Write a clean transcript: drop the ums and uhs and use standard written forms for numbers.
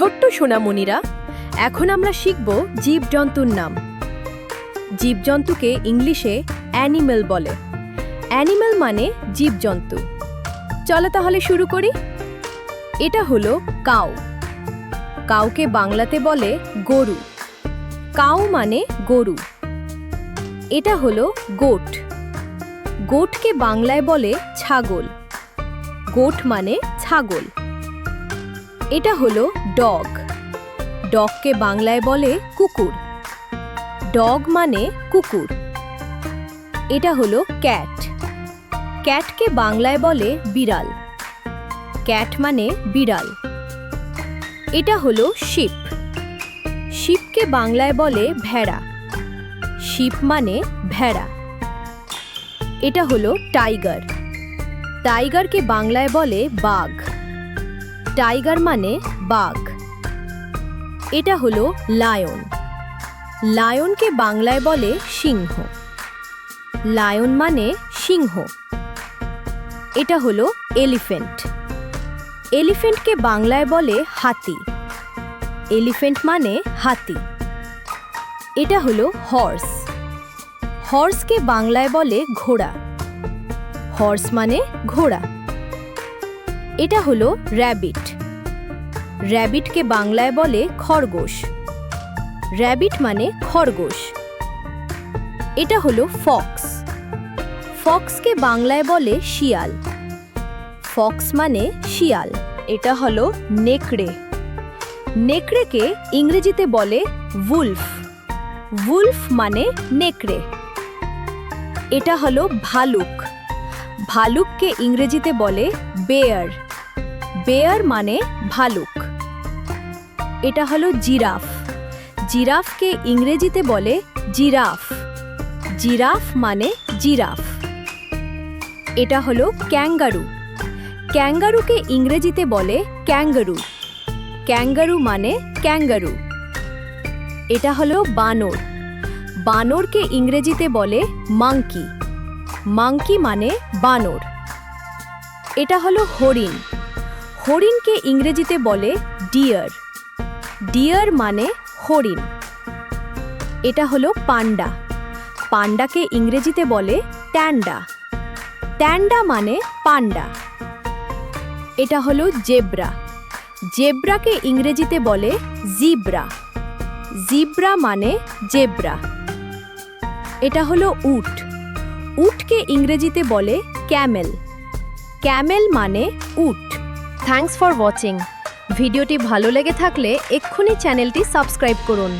ছোট্ট সোনামণিরা, এখন আমরা শিখব জীবজন্তুর নাম। জীবজন্তুকে ইংলিশে অ্যানিমেল বলে। অ্যানিমেল মানে জীবজন্তু। চলো তাহলে শুরু করি। এটা হলো কাউ। কাউকে বাংলাতে বলে গরু। কাউ মানে গরু। এটা হলো গোট। গোটকে বাংলায় বলে ছাগল। গোট মানে ছাগল। এটা হলো ডগ। ডগকে বাংলায় বলে কুকুর। ডগ মানে কুকুর। এটা হলো ক্যাট। ক্যাটকে বাংলায় বলে বিড়াল। ক্যাট মানে বিড়াল। এটা হলো শিপ। শিপকে বাংলায় বলে ভেড়া। শিপ মানে ভেড়া। এটা হলো টাইগার। টাইগারকে বাংলায় বলে বাঘ। টাইগার মানে বাঘ। এটা হলো লায়ন। লায়নকে বাংলায় বলে সিংহ। লায়ন মানে সিংহ। এটা হলো এলিফ্যান্ট। এলিফ্যান্টকে বাংলায় বলে হাতি। এলিফ্যান্ট মানে হাতি। এটা হলো হর্স। হর্সকে বাংলায় বলে ঘোড়া। হর্স মানে ঘোড়া। এটা হলো র‍্যাবিট। র‍্যাবিটকে বাংলায় বলে খরগোশ। র‍্যাবিট মানে খরগোশ। এটা হলো ফক্স। ফক্সকে বাংলায় বলে শিয়াল। ফক্স মানে শিয়াল। এটা হলো নেকড়ে। নেকড়েকে ইংরেজিতে বলে উলফ। উলফ মানে নেকড়ে। এটা হলো ভালুক। ভালুককে ইংরেজিতে বলে বেয়ার। বেয়ার মানে ভালুক। এটা হলো জিরাফ। জিরাফকে ইংরেজিতে বলে জিরাফ। জিরাফ মানে জিরাফ। এটা হলো ক্যাঙ্গারু। ক্যাঙ্গারুকে ইংরেজিতে বলে ক্যাঙ্গারু। ক্যাঙ্গারু মানে ক্যাঙ্গারু। এটা হলো বানর। বানরকে ইংরেজিতে বলে মাংকি। মাংকি মানে বানর। এটা হলো হরিণ। হরিণকে ইংরেজিতে বলে ডিয়ার। ডিয়ার মানে হরিণ। এটা হলো পান্ডা। পান্ডাকে ইংরেজিতে বলে ট্যান্ডা। ট্যান্ডা মানে পান্ডা। এটা হলো জেব্রা। জেব্রাকে ইংরেজিতে বলে জিব্রা। জিব্রা মানে জেব্রা। এটা হলো উট। উটকে ইংরেজিতে বলে ক্যামেল। ক্যামেল মানে উট। Thanks for watching. ভিডিওটি ভালো লেগে থাকলে এক্ষুনি চ্যানেলটি সাবস্ক্রাইব করুন।